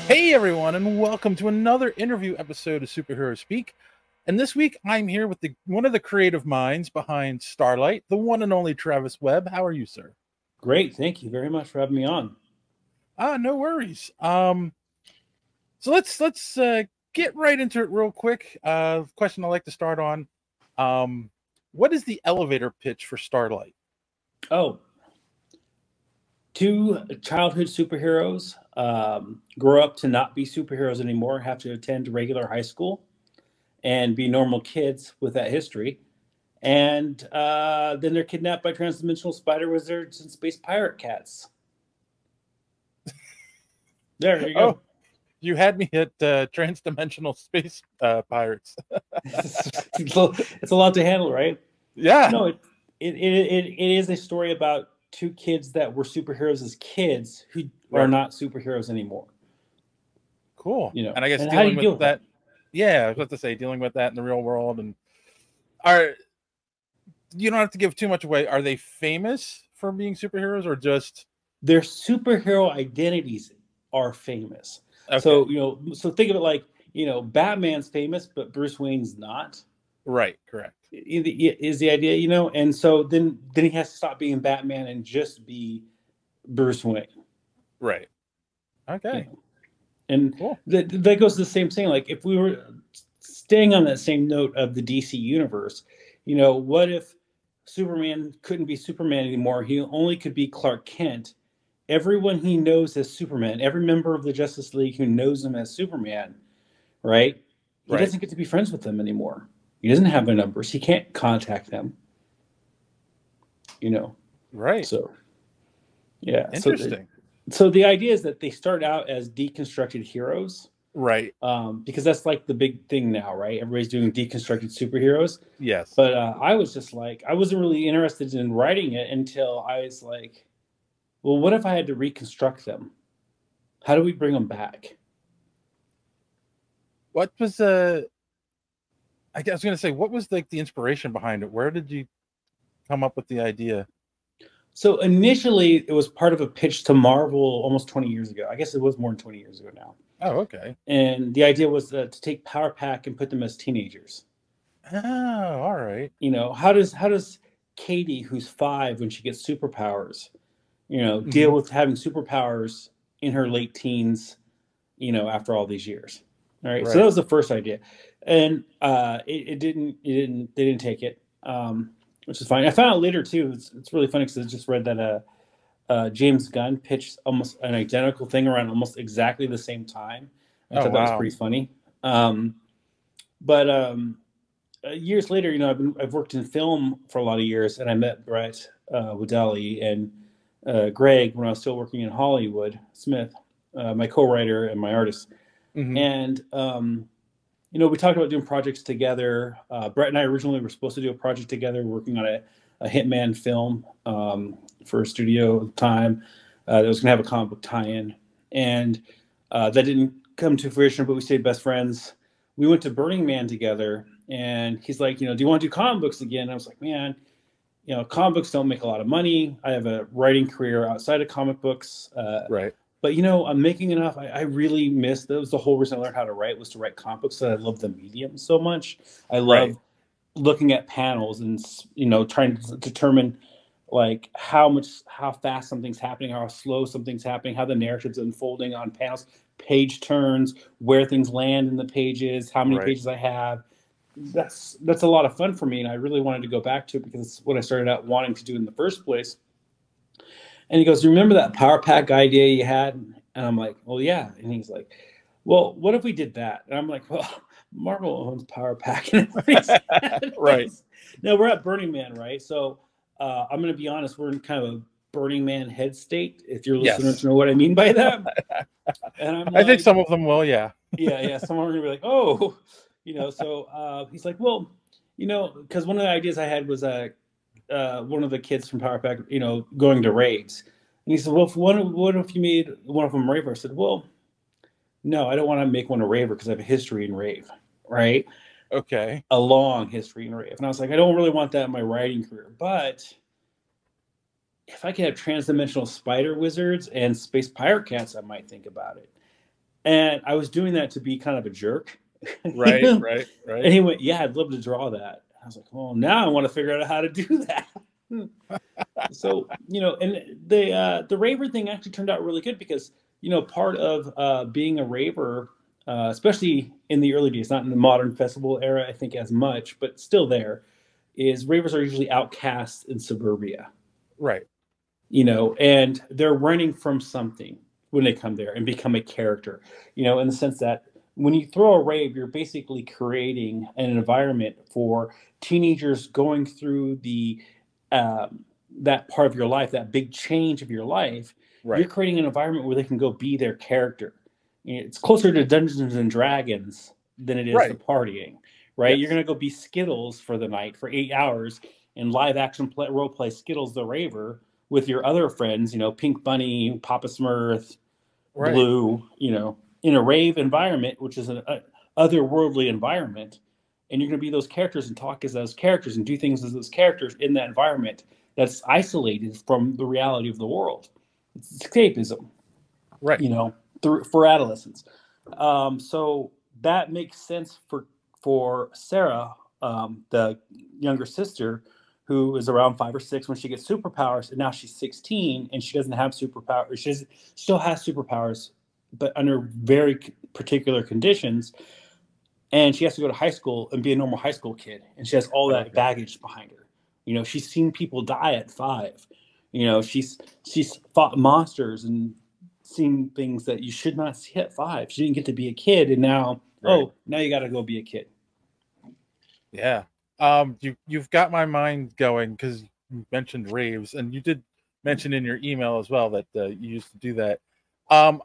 Hey everyone, and welcome to another interview episode of Superhero Speak. And this week I'm here with one of the creative minds behind Starlite, the one and only Travis Webb. How are you, sir? Great, thank you very much for having me on. No worries. So let's get right into it real quick. Question I like to start on. What is the elevator pitch for Starlite? Oh, two childhood superheroes grow up to not be superheroes anymore, have to attend regular high school and be normal kids with that history. And then they're kidnapped by transdimensional spider wizards and space pirate cats. There you Oh, go. you had me at transdimensional space pirates. It's a lot to handle, right? Yeah. No, it is a story about two kids that were superheroes as kids who are Right. not superheroes anymore. Cool. You know, And I guess and how do dealing you with deal with that, that? yeah, I was about to say dealing with that in the real world. And are you don't have to give too much away. Are they famous for being superheroes or just Their superhero identities are famous. okay? So think of it like, Batman's famous, but Bruce Wayne's not. Right, correct. Is the idea, and so then he has to stop being Batman and just be Bruce Wayne. Right. You Okay. know, and Cool. that goes to the same thing. Like if we were staying on that same note of the DC universe, what if Superman couldn't be Superman anymore? He only could be Clark Kent. Everyone he knows as Superman, every member of the Justice League who knows him as Superman, right? He Right. doesn't get to be friends with them anymore. He doesn't have their numbers. He can't contact them. You know. Right. So yeah. Interesting. So the idea is that they start out as deconstructed heroes, Right. because that's like the big thing now, right? Everybody's doing deconstructed superheroes. Yes. But I was just like, I wasn't really interested in writing it until I was like, well, what if I had to reconstruct them? How do we bring them back? What was I was going to say, what was like the inspiration behind it? Where did you come up with the idea? So initially, it was part of a pitch to Marvel almost 20 years ago. I guess it was more than 20 years ago now. Oh, okay. And the idea was to take Power Pack and put them as teenagers. Oh, all right. How does Katie, who's 5 when she gets superpowers, deal Mhm. with having superpowers in her late teens, after all these years? All right. So that Right. was the first idea, and they didn't take it, which is fine. I found out later too. It's really funny because I just read that James Gunn pitched almost an identical thing around almost exactly the same time. I Oh, thought that was wow. pretty funny. But years later, I've worked in film for a lot of years, and I met Brett Woodley and Greg when I was still working in Hollywood. Smith, my co-writer and my artist, Hmm. and we talked about doing projects together. Brett and I originally were supposed to do a project together, working on a Hitman film for a studio at the time that was going to have a comic book tie-in, and that didn't come to fruition. But we stayed best friends. We went to Burning Man together, and he's like, do you want to do comic books again? And I was like, man, comic books don't make a lot of money. I have a writing career outside of comic books. Right. But I'm making enough. I really miss that was the whole reason I learned how to write, was to write comic books. So I love the medium so much. I Right. love looking at panels and trying to determine like how fast something's happening, how slow something's happening, how the narrative's unfolding on panels, page turns, where things land in the pages, how many Right. pages I have. That's a lot of fun for me, and I really wanted to go back to it because it's what I started out wanting to do in the first place. And he goes, remember that Power Pack idea you had? And I'm like, well, yeah. And he's like, well, what if we did that? And I'm like, well, Marvel owns Power Pack. And Right. now we're at Burning Man, right? So I'm going to be honest, we're in kind of a Burning Man head state, if your listeners Yes. know what I mean by that. And I'm I think like, some of them will. Yeah. yeah. Someone are going to be like, oh, so he's like, well, because one of the ideas I had was one of the kids from Power Pack, going to raves. And he said, well, what if you made one of them raver? I said, well, no, I don't want to make one a raver because I have a history in rave, right? Okay. A long history in rave. And I was like, I don't really want that in my writing career. But if I could have transdimensional spider wizards and space pirate cats, I might think about it. And I was doing that to be kind of a jerk. Right, And right, right. he went, "Yeah, I'd love to draw that." I was like, "Well, now I want to figure out how to do that." So, and the raver thing actually turned out really good because, part of being a raver, especially in the early days, not in the modern festival era, I think as much, but still there, is ravers are usually outcasts in suburbia, Right. and they're running from something when they come there and become a character, in the sense that when you throw a rave, you're basically creating an environment for teenagers going through um, that part of your life, that big change of your life. You're Right. creating an environment where they can go be their character. It's closer to Dungeons and Dragons than it is to Right. partying, right? You're Yes. going to go be Skittles for the night for 8 hours and live action role play Skittles the Raver with your other friends, Pink Bunny, Papa Smurf, Right. Blue, in a rave environment, which is an otherworldly environment. And you're going to be those characters and talk as those characters and do things as those characters in that environment that's isolated from the reality of the world. It's escapism, Right. for adolescents. So that makes sense for Sarah, the younger sister, who is around 5 or 6 when she gets superpowers, and now she's 16 and she doesn't have superpowers. Still has superpowers, but under very particular conditions. And she has to go to high school and be a normal high school kid, and she has all that Okay. baggage behind her. She's seen people die at 5. She's fought monsters and seen things that you should not see at 5. She didn't get to be a kid, and now, Right. now you got to go be a kid. Yeah. You've got my mind going because you mentioned raves, and you did mention in your email as well that you used to do that. Um,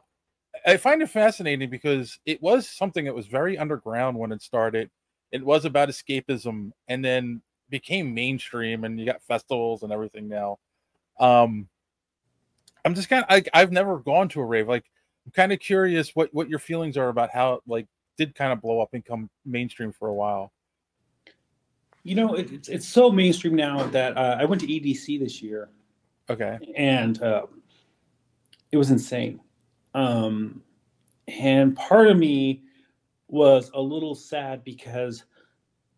I find it fascinating because it was something that was very underground when it started. It was about escapism, and then became mainstream, and you got festivals and everything now. Um, I'm just kind of like, I've never gone to a rave. Like, I'm kind of curious what your feelings are about how it, like, did kind of blow up and come mainstream for a while. It's so mainstream now that I went to EDC this year, Okay. and it was insane. And part of me was a little sad because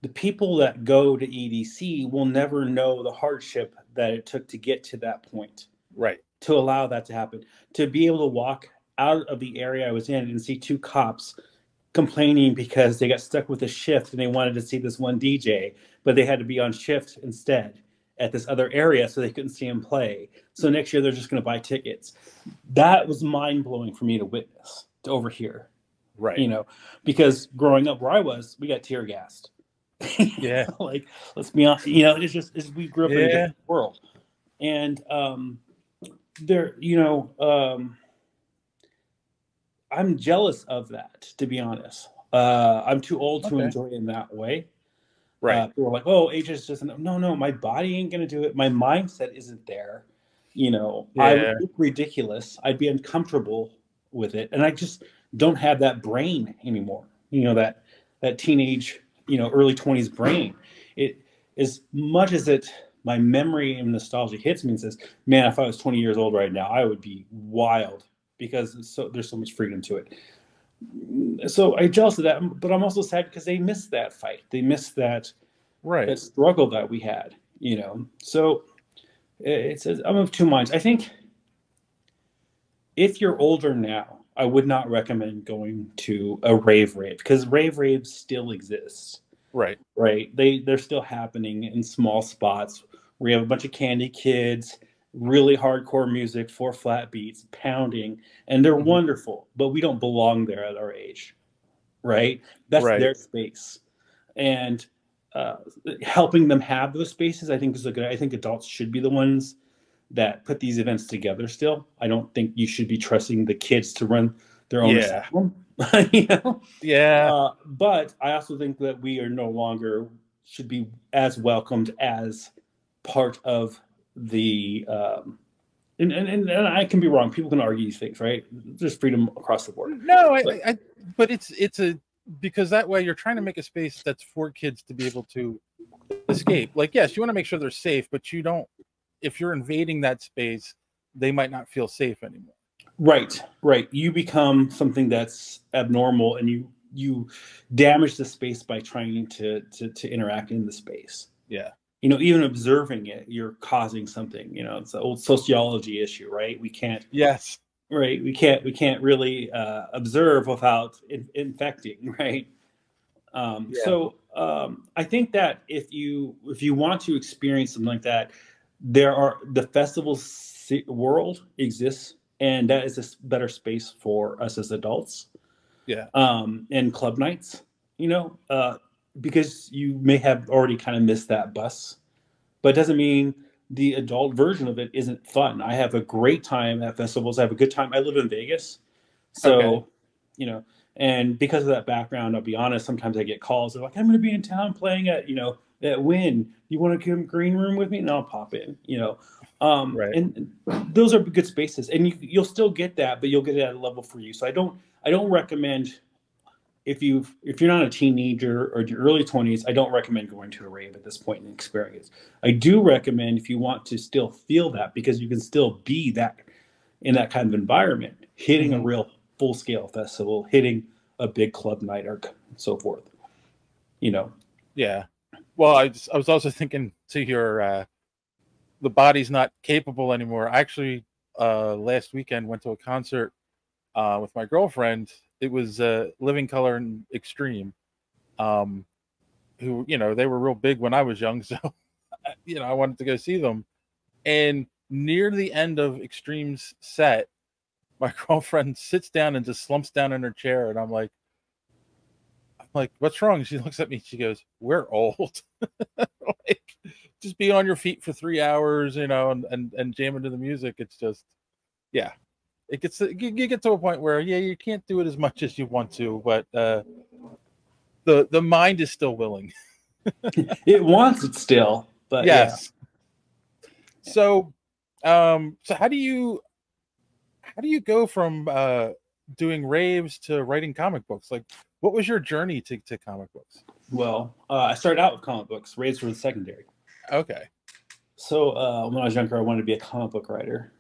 the people that go to EDC will never know the hardship that it took to get to that point, Right. to allow that to happen, to be able to walk out of the area I was in and see 2 cops complaining because they got stuck with a shift and they wanted to see this one DJ, but they had to be on shift instead at this other area, so they couldn't see him play. So next year they're just going to buy tickets. That was mind blowing for me to witness, to overhear, Right. Because growing up where I was, we got tear gassed. Yeah. Like, let's be honest, we grew up in a Yeah. different world. And there, I'm jealous of that, to be honest. I'm too old to Okay. enjoy it in that way. Right. People are like, "Oh, age is just no. My body ain't gonna do it. My mindset isn't there. I would Yeah. look ridiculous. I'd be uncomfortable with it, and I just don't have that brain anymore. That teenage, early 20s brain. It as much as my memory and nostalgia hits me and says, "Man, if I was 20 years old right now, I would be wild," because there's so much freedom to it. So I'm jealous of that, but I'm also sad because they missed that fight. They missed that Right. struggle that we had. So I'm of two minds. I think if you're older now, I would not recommend going to a rave because raves still exist. Right. Right? They're still happening in small spots where you have a bunch of candy kids, really hardcore music, 4 flat beats, pounding, and they're Hmm. wonderful, but we don't belong there at our age, right? That's Right. their space. And helping them have those spaces, I think is I think adults should be the ones that put these events together still. I don't think you should be trusting the kids to run their own Yeah. asylum. Yeah. But I also think that we are no longer should be as welcomed as part of the and I can be wrong. People can argue these things, right? There's freedom across the board. No, But but it's a, because that way you're trying to make a space that's for kids to be able to escape. Like, yes, you want to make sure they're safe, but you don't, if you're invading that space, they might not feel safe anymore. Right, right. You become something that's abnormal, and you damage the space by trying to interact in the space. Yeah. Even observing it, you're causing something. It's an old sociology issue, right? We can't, Yes. right? We can't really observe without infecting, right? Yeah. So I think that if you want to experience something like that, the festival world exists, and that is a better space for us as adults. Yeah. And club nights, you know, uh, because you may have already kind of missed that bus, but it doesn't mean the adult version of it isn't fun. I have a great time at festivals. I have a good time. I live in Vegas, Okay. so, you know, and because of that background, I'll be honest, sometimes I get calls. They're like, I'm going to be in town playing at Win. You want to come green room with me? And I'll pop in. Right. And those are good spaces, and you'll still get that, but you'll get it at a level for you. So I don't recommend, if you're not a teenager or your early 20s, I don't recommend going to a rave at this point in the experience. I do recommend, if you want to still feel that, because you can still be that in that kind of environment, hitting a Hmm. real full scale festival, hitting a big club night, or so forth. You know, Yeah. Well, I was also thinking to your the body's not capable anymore. I actually last weekend went to a concert with my girlfriend. It was Living Color and Extreme. Um, who they were real big when I was young, so I wanted to go see them. And near the end of Extreme's set, my girlfriend sits down and just slumps down in her chair, and I'm like, what's wrong? She looks at me. She goes, "We're old." Like, just being on your feet for 3 hours, and jamming to the music. It's just, yeah. You get to a point where, yeah, you can't do it as much as you want to, but the mind is still willing. it wants it still, but yeah. Yes. So how do you go from doing raves to writing comic books? Like, what was your journey to comic books? Well, I started out with comic books, raised for the secondary. Okay. So when I was younger, I wanted to be a comic book writer.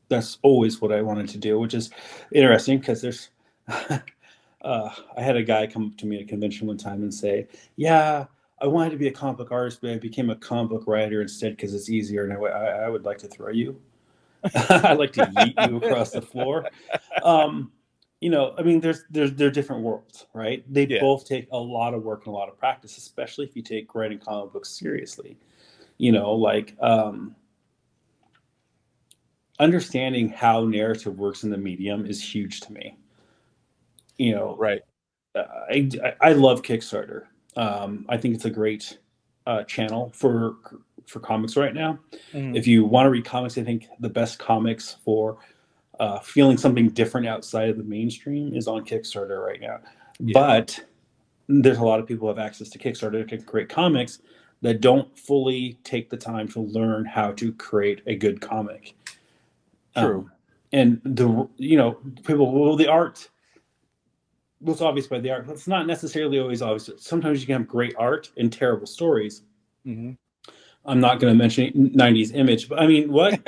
That's always what I wanted to do, which is interesting because there's. I had a guy come to me at a convention one time and say, "Yeah, I wanted to be a comic book artist, but I became a comic book writer instead because it's easier." And I would like to throw you. I'd like to yeet you across the floor. Um, I mean, they're different worlds, right? They Yeah. both take a lot of work and a lot of practice, especially if you take writing comic books seriously. Like understanding how narrative works in the medium is huge to me. You know, Right. I love Kickstarter. I think it's a great channel for comics right now. Mhm. If you want to read comics, I think the best comics for feeling something different outside of the mainstream is on Kickstarter right now. Yeah. But there's a lot of people who have access to Kickstarter that can create comics that don't fully take the time to learn how to create a good comic. True. And people, well, the art, what's obvious by the art, it's not necessarily always obvious. Sometimes you can have great art and terrible stories. Hmm. I'm not going to mention 90s Image, but I mean, what?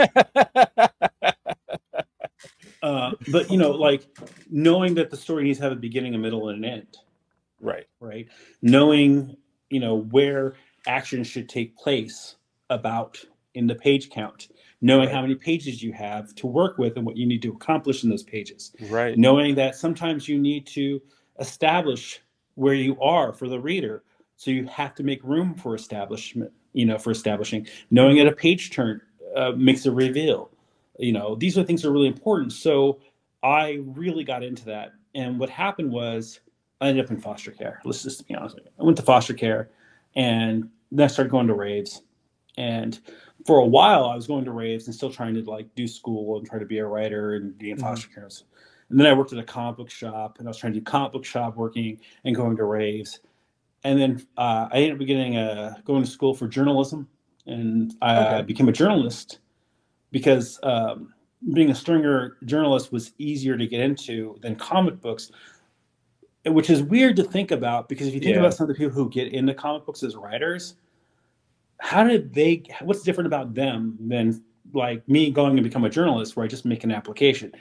But like knowing that the story needs to have a beginning, a middle, and an end, Right. right? Knowing, where action should take place about in the page count, knowing Right. how many pages you have to work with and what you need to accomplish in those pages, Right. knowing that sometimes you need to establish where you are for the reader. So you have to make room for establishment, for establishing, knowing that a page turn makes a reveal. These are things that are really important. So I really got into that. And what happened was I ended up in foster care. Let's just be honest with you. I went to foster care, and then I started going to raves. And for a while, I was going to raves and still trying to like do school and try to be a writer and be in Hmm. foster care. And then I worked at a comic book shop, and I was trying to do comic book shop working and going to raves. And then I ended up going to school for journalism, and I Okay. became a journalist because being a stringer journalist was easier to get into than comic books, which is weird to think about, because if you think Yeah. about some of the people who get into comic books as writers, what's different about them than like me going and become a journalist where I just make an application.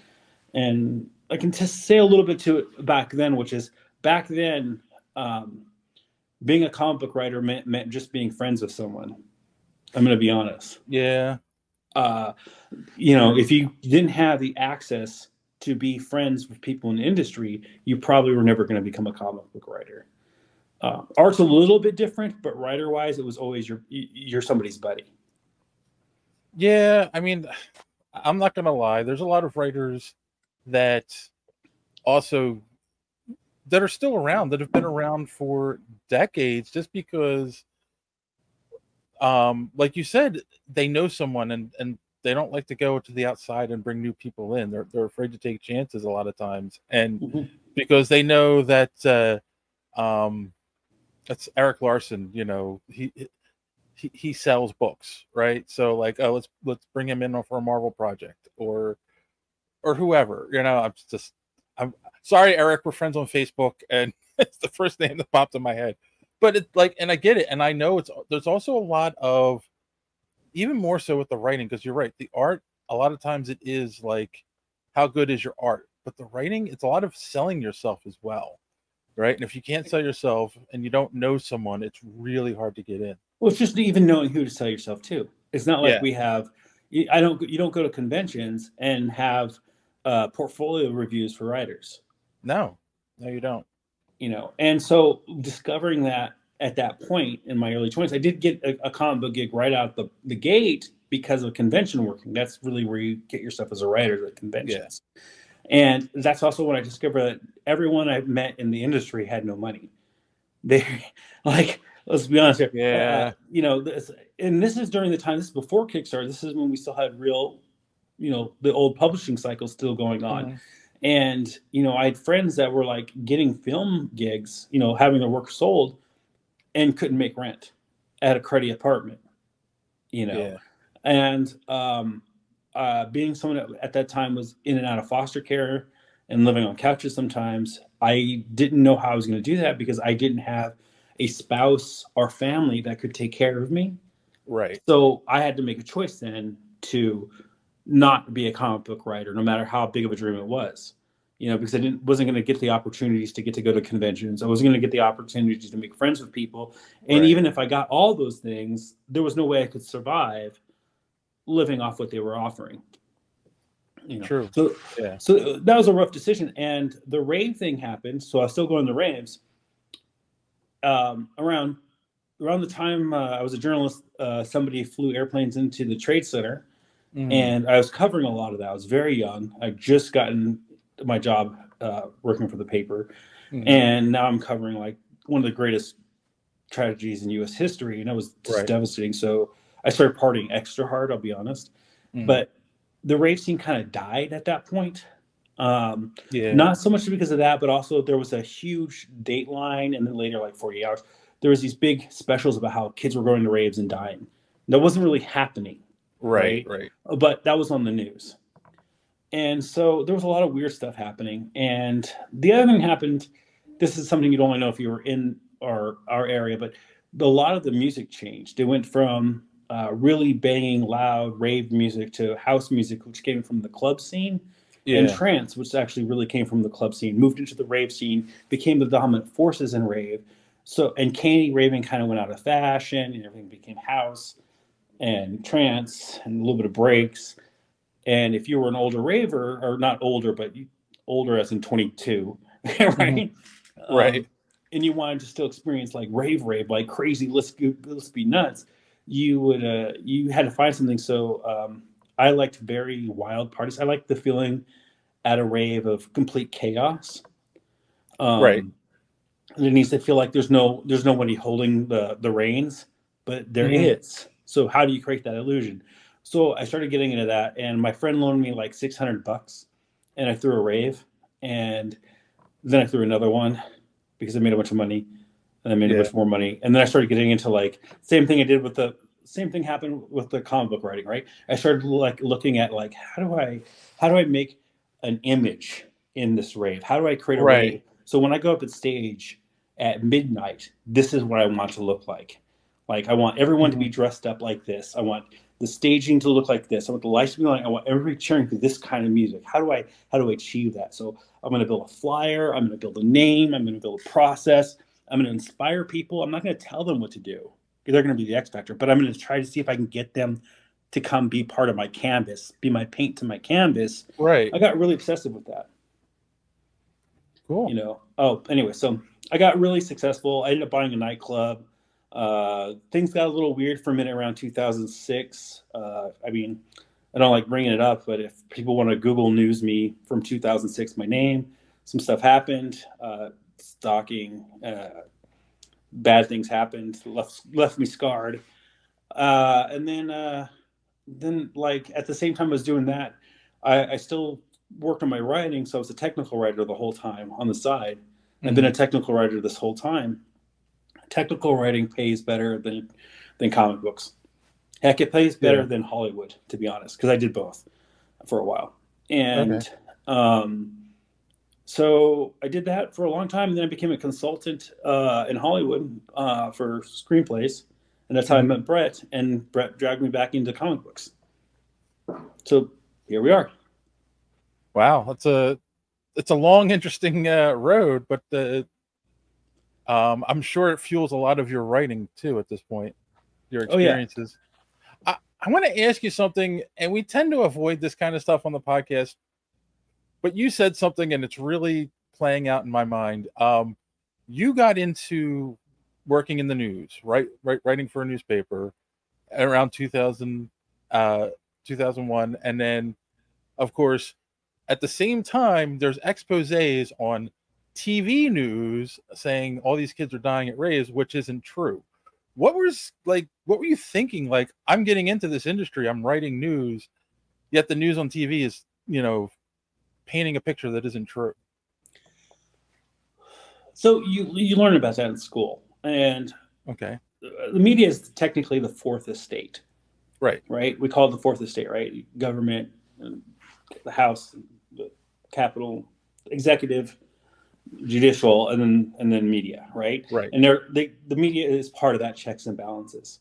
And I can just say a little bit to it back then, which is back then, being a comic book writer meant just being friends with someone. I'm going to be honest. Yeah. If you didn't have the access to be friends with people in the industry, you probably were never going to become a comic book writer. Art's a little bit different, but writer-wise, it was always you're somebody's buddy. Yeah, I mean, I'm not gonna lie. There's a lot of writers that also that are still around, that have been around for decades, just because, like you said, they know someone and they don't like to go to the outside and bring new people in. They're afraid to take chances a lot of times, and because they know that that's Eric Larson. He sells books, right? So like, oh, let's bring him in for a Marvel project or whoever. I'm sorry, Eric. We're friends on Facebook, and it's the first name that popped in my head. But it's like, and I get it, and I know there's also a lot of, even more so with the writing, because you're right, the art a lot of times it is like, how good is your art? But the writing, it's a lot of selling yourself as well, right? And if you can't sell yourself and you don't know someone, it's really hard to get in. Well, it's just even knowing who to sell yourself to. It's not like we have. You don't go to conventions and have portfolio reviews for writers. No, you don't. And so discovering that at that point in my early 20s, I did get a comic book gig right out the gate because of convention working. That's really where you get yourself as a writer, at conventions. Yeah. And that's also when I discovered that everyone I've met in the industry had no money. They like, let's be honest here. Yeah. And this is during the time, this is before Kickstarter. This is when we still had real, the old publishing cycle still going on. Mm-hmm. And, I had friends that were like getting film gigs, having their work sold and couldn't make rent at a cruddy apartment, Yeah. And being someone that at that time was in and out of foster care and living on couches sometimes, I didn't know how I was going to do that because I didn't have a spouse or family that could take care of me. Right. So I had to make a choice then to not be a comic book writer, no matter how big of a dream it was, because I wasn't going to get the opportunities to go to conventions. I wasn't going to get the opportunities to make friends with people. And even if I got all those things, there was no way I could survive living off what they were offering. True. So that was a rough decision. And the rave thing happened. So I was still going to raves. Around the time I was a journalist, somebody flew airplanes into the Trade Center. Mm-hmm. And I was covering a lot of that. I was very young. I just gotten my job working for the paper. Mm-hmm. And now I'm covering like one of the greatest tragedies in U.S. history. And it was just devastating. So I started partying extra hard, I'll be honest. Mm-hmm. But the rave scene kind of died at that point. Not so much because of that, but also there was a huge Dateline, and then later, like 48 Hours, there was these big specials about how kids were going to raves and dying. That wasn't really happening. Right. But that was on the news. And so there was a lot of weird stuff happening. And the other thing happened, this is something you'd only know if you were in our area, but a lot of the music changed. It went from really banging, loud rave music to house music, which came from the club scene, and trance, which actually really came from the club scene, moved into the rave scene, became the dominant forces in rave. So, and candy raving kind of went out of fashion, and everything became house and trance and a little bit of breaks. And if you were an older raver, or not older, but older as in 22, right? Mm-hmm. Right. And you wanted to still experience like rave, like crazy, let's be nuts. You had to find something. So I liked very wild parties. I liked the feeling at a rave of complete chaos. Right. There needs to feel like there's nobody holding the reins, but there is. So how do you create that illusion? So I started getting into that, and my friend loaned me like $600, and I threw a rave, and then I threw another one because I made a bunch of money, and I made a bunch more money, and then I started getting into like same thing happened with the comic book writing, right? I started like looking at like how do I make an image in this rave? How do I create a rave? So when I go up at stage at midnight, this is what I want to look like. Like I want everyone to be dressed up like this. I want the staging to look like this. I want the lights to be like. I want everybody cheering for this kind of music. How do I achieve that? So I'm going to build a flyer. I'm going to build a name. I'm going to build a process. I'm going to inspire people. I'm not going to tell them what to do. They're going to be the X factor, but I'm going to try to see if I can get them to come be part of my canvas, be my paint to my canvas. Right. I got really obsessive with that. Cool. You know. Oh, anyway, so I got really successful. I ended up buying a nightclub. Things got a little weird for a minute around 2006. I mean, I don't like bringing it up, but if people want to Google News me from 2006, my name, some stuff happened, stalking, bad things happened, left me scarred. And then like at the same time I was doing that, I still worked on my writing. So I was a technical writer the whole time on the side. I've been a technical writer this whole time. Technical writing pays better than comic books. Heck, it pays better than Hollywood, to be honest, because I did both for a while. And so I did that for a long time, and then I became a consultant in Hollywood for screenplays. And that's how I met Brett, and Brett dragged me back into comic books. So here we are. Wow, it's a long, interesting road, but I'm sure it fuels a lot of your writing too at this point, your experiences. I want to ask you something, and we tend to avoid this kind of stuff on the podcast, but you said something and it's really playing out in my mind. You got into working in the news, right? Writing for a newspaper around 2000, 2001. And then, of course, at the same time, there's exposés on TV news saying all these kids are dying at raves, which isn't true. What were you thinking? Like, I'm getting into this industry, I'm writing news, yet the news on TV is, painting a picture that isn't true. So you learn about that in school, and the media is technically the fourth estate, right? We call it the fourth estate, right? Government, the House, the Capitol, executive, judicial, and then media, right? And the media is part of that checks and balances.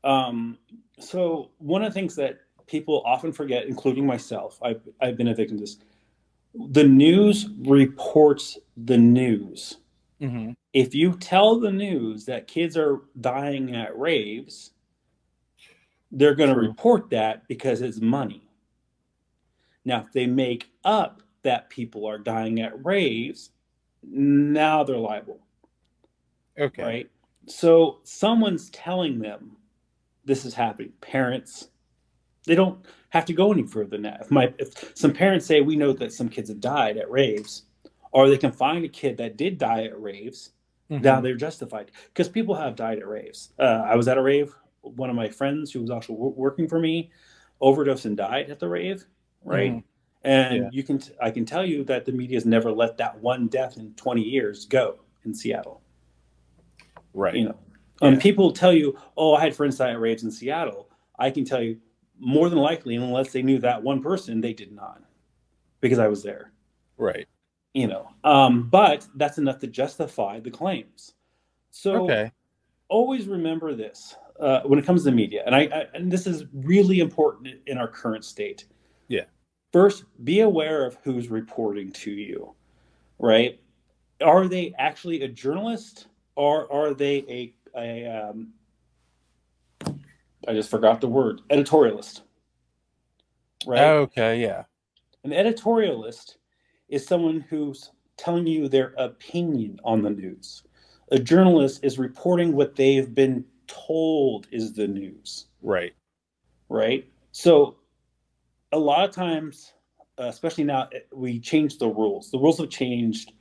So one of the things that people often forget, including myself, I've been a victim of this. The news reports the news. If you tell the news that kids are dying at raves, they're going to report that because it's money. Now, if they make up that people are dying at raves, now they're liable. Right? So someone's telling them this is happening. Parents, they don't have to go any further than that. If some parents say, we know that some kids have died at raves, or they can find a kid that did die at raves, now they're justified. Because people have died at raves. I was at a rave. One of my friends who was also working for me overdosed and died at the rave, right? And I can tell you that the media has never let that one death in 20 years go in Seattle. Right. People tell you, oh, I had friends die at raves in Seattle. I can tell you more than likely, unless they knew that one person, they did not, because I was there. Right. But that's enough to justify the claims. So always remember this when it comes to media, and this is really important in our current state. First, be aware of who's reporting to you, right? Are they actually a journalist, or are they I just forgot the word, editorialist, right? An editorialist is someone who's telling you their opinion on the news. A journalist is reporting what they've been told is the news. Right. So a lot of times, especially now, we changed the rules. The rules have changed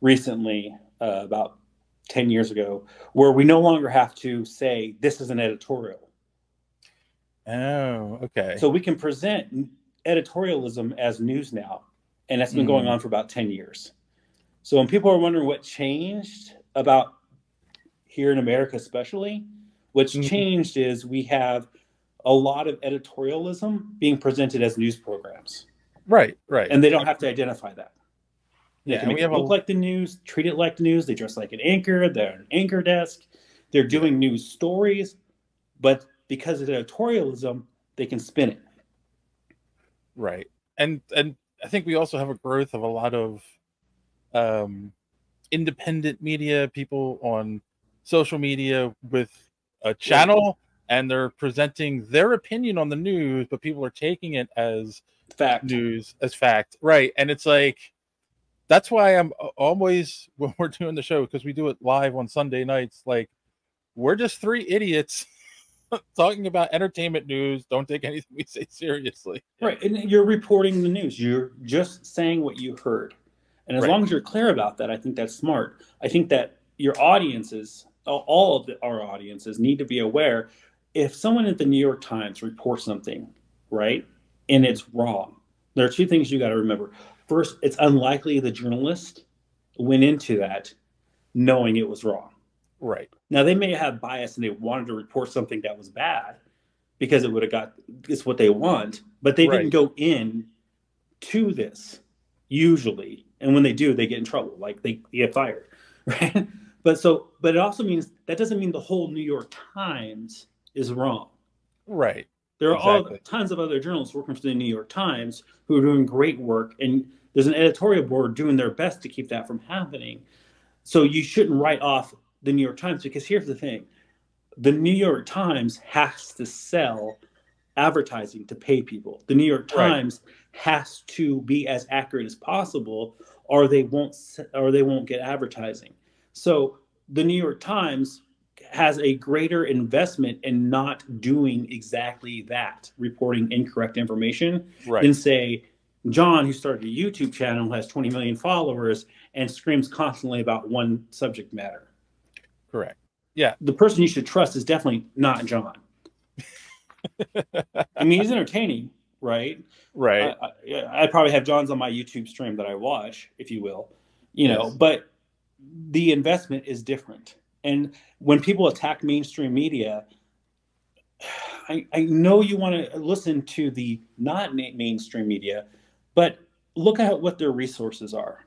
recently, about 10 years ago, where we no longer have to say, this is an editorial. So we can present editorialism as news now. And that's been going on for about 10 years. So when people are wondering what changed about here in America especially, what's changed is we have a lot of editorialism being presented as news programs. Right. And they don't have to identify that. They can make it look like the news, treat it like the news. They dress like an anchor. They're an anchor desk. They're doing news stories, but because of editorialism, they can spin it. Right. And I think we also have a growth of a lot of independent media, people on social media with a channel, and they're presenting their opinion on the news, but people are taking it as news, as fact. Right. And it's like, that's why I'm always, when we're doing the show, because we do it live on Sunday nights, like, we're just three idiots talking about entertainment news. Don't take anything we say seriously. Right. And you're reporting the news. You're just saying what you heard. And as long as you're clear about that, I think that's smart. I think that your audiences, all of our audiences, need to be aware if someone at the New York Times reports something, right, and it's wrong, there are two things you got to remember. First, it's unlikely the journalist went into that knowing it was wrong. Right. Now, they may have bias and they wanted to report something that was bad because it would have got, it's what they want, but they didn't go in to this usually. And when they do, they get in trouble, like they get fired, right? But it also means that doesn't mean the whole New York Times is wrong. Right. There are tons of other journalists working for the New York Times who are doing great work, and there's an editorial board doing their best to keep that from happening. So you shouldn't write off the New York Times, because here's the thing. The New York Times has to sell advertising to pay people. The New York Times has to be as accurate as possible, or they won't get advertising. So the New York Times has a greater investment in not doing exactly that, reporting incorrect information, than say John, who started a YouTube channel, has 20 million followers and screams constantly about one subject matter. Correct. Yeah. The person you should trust is definitely not John. I mean, he's entertaining, right? Right. I probably have John's on my YouTube stream that I watch, if you will, know, but the investment is different. And when people attack mainstream media, I know you want to listen to the not mainstream media, but look at what their resources are,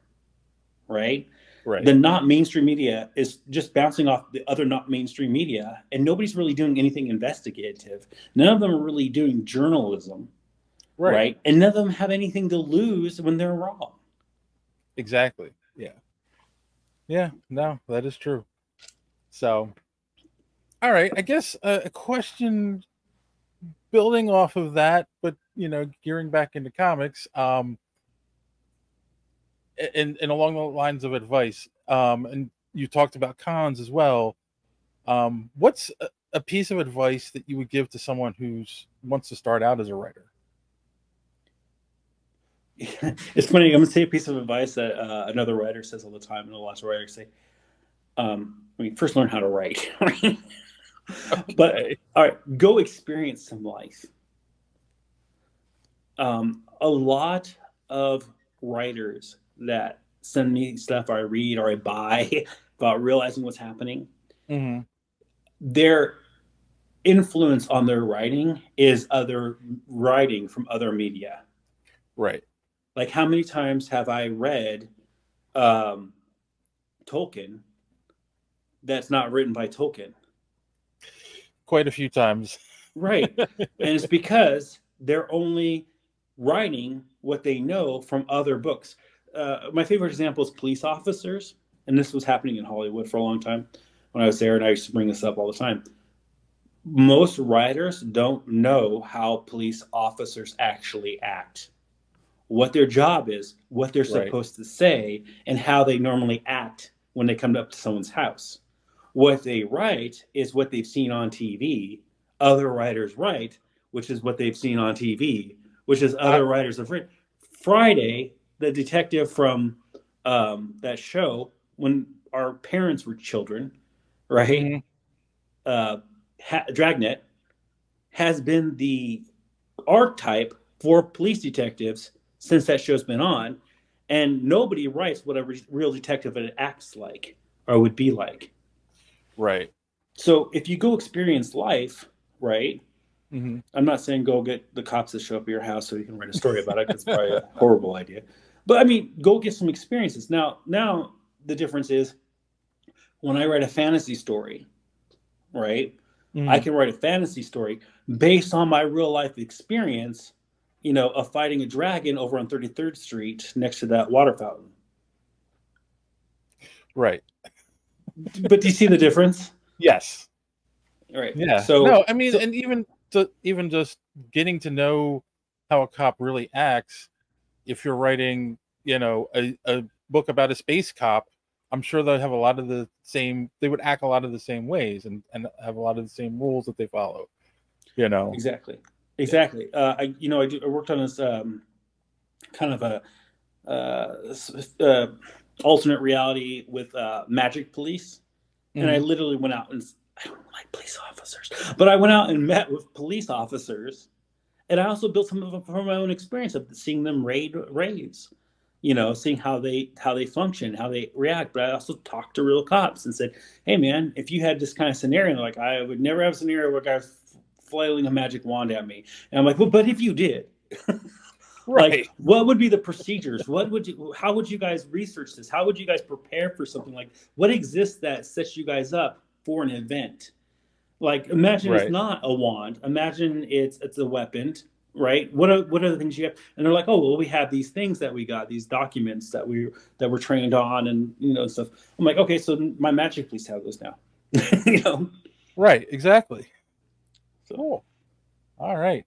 right? Right. The not mainstream media is just bouncing off the other not mainstream media, and nobody's really doing anything investigative. None of them are really doing journalism, right? And none of them have anything to lose when they're wrong. Exactly. Yeah. Yeah. No, that is true. So, all right. I guess a question building off of that, but gearing back into comics, and along the lines of advice, and you talked about cons as well. What's a piece of advice that you would give to someone who wants to start out as a writer? It's funny. I'm going to say a piece of advice that another writer says all the time, and a lot of writers say. First learn how to write. Okay. But all right, go experience some life. A lot of writers that send me stuff I read or I buy about realizing what's happening, their influence on their writing is other writing from other media. Right. Like, how many times have I read Tolkien that's not written by Tolkien? Quite a few times. Right. And it's because they're only writing what they know from other books. My favorite example is police officers. And this was happening in Hollywood for a long time when I was there, and I used to bring this up all the time. Most writers don't know how police officers actually act, what their job is, what they're supposed to say, and how they normally act when they come up to someone's house. What they write is what they've seen on TV. Other writers write, which is what they've seen on TV, which is other writers have written. Friday, the detective from that show, when our parents were children, right? Dragnet has been the archetype for police detectives since that show's been on, and nobody writes what a real detective acts like or would be like. Right. So if you go experience life, right? I'm not saying go get the cops to show up at your house so you can write a story about it, because it's probably a horrible idea. But I mean, go get some experiences. Now the difference is, when I write a fantasy story, right? I Mhm. can write a fantasy story based on my real life experience, of fighting a dragon over on 33rd Street next to that water fountain. Right. But do you see the difference? Yes. Right. Yeah. So, No, I mean, and even just getting to know how a cop really acts, if you're writing, a book about a space cop, I'm sure they have a lot of the same, they would act a lot of the same ways and have a lot of the same rules that they follow, exactly. Yeah. Exactly. I worked on this kind of a alternate reality with Magic Police, and I Hmm. literally went out and I don't like police officers, but I went out and met with police officers, and I also built some of them from my own experience of seeing them raid raves, seeing how they function, how they react. But I also talked to real cops and said, "Hey, man, if you had this kind of scenario, like I would never have a scenario where a guy's flailing a magic wand at me," and I'm like, "Well, but if you did." Like, Right. what would be the procedures? How would you guys research this? How would you guys prepare for something like what exists that sets you guys up for an event? Like, imagine it's Right. not a wand. Imagine it's a weapon, right? What are the things you have? And they're like, oh, well, we have these things that we got, these documents that we're trained on, and stuff. I'm like, okay, so my magic police have those now, you know. Right. Exactly. So Cool. All right.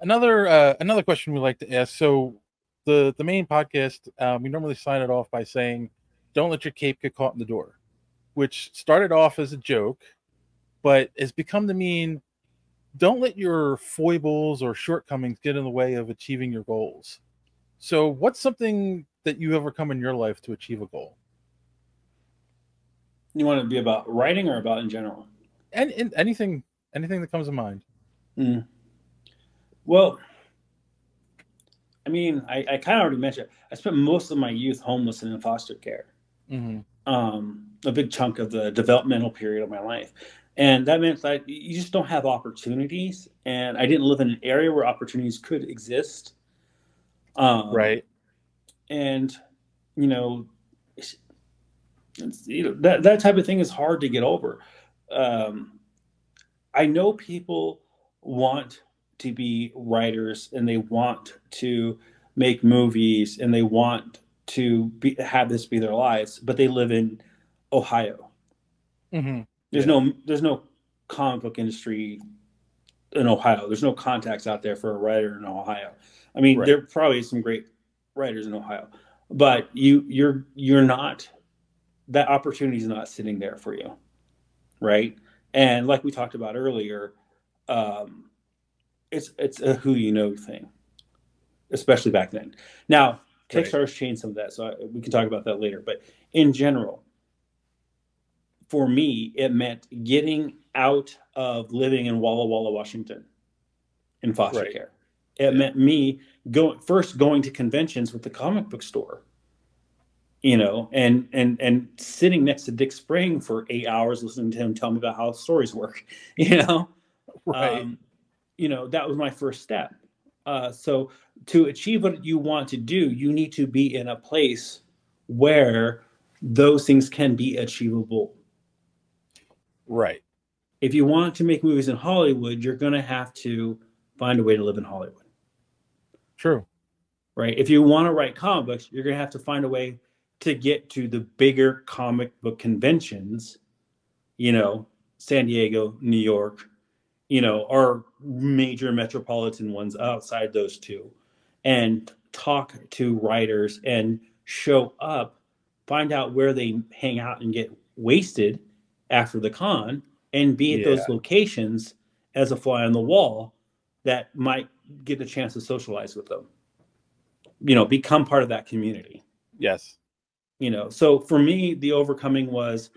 Another question we like to ask. So the main podcast, we normally sign it off by saying, "Don't let your cape get caught in the door," which started off as a joke, but has become to mean, "Don't let your foibles or shortcomings get in the way of achieving your goals." So, what's something that you overcome in your life to achieve a goal? you want to be about writing or about in general? And anything that comes to mind. Mm. Well, I mean, I kind of already mentioned. I spent most of my youth homeless and in foster care. Hmm. A big chunk of the developmental period of my life. And that meant that you just don't have opportunities. And I didn't live in an area where opportunities could exist. Um, Right. and, you know, that type of thing is hard to get over. Um, I know people want to be writers and they want to make movies and they want to have this be their lives, but they live in Ohio. Hmm. There's Yeah. no comic book industry in Ohio. There's no contacts out there for a writer in Ohio. I mean, Right. there are probably some great writers in Ohio, but you're not, that opportunity is not sitting there for you, right? And like we talked about earlier, um, it's a who you know thing, especially back then. Now, Right. Kickstarter's changed some of that, so we can talk about that later. But in general, for me, it meant getting out of living in Walla Walla, Washington, in foster Right. care. It Yeah. meant me going to conventions with the comic book store, and sitting next to Dick Spring for 8 hours listening to him tell me about how stories work, you know. Right. Um, that was my first step. So to achieve what you want to do, you need to be in a place where those things can be achievable. Right. If you want to make movies in Hollywood, you're going to have to find a way to live in Hollywood, True. right? If you want to write comic books, you're going to have to find a way to get to the bigger comic book conventions, San Diego, New York, or major metropolitan ones outside those two, and talk to writers and show up, find out where they hang out and get wasted after the con, and be at those Yeah. locations as a fly on the wall that might get a chance to socialize with them, become part of that community. Yes. So for me, the overcoming was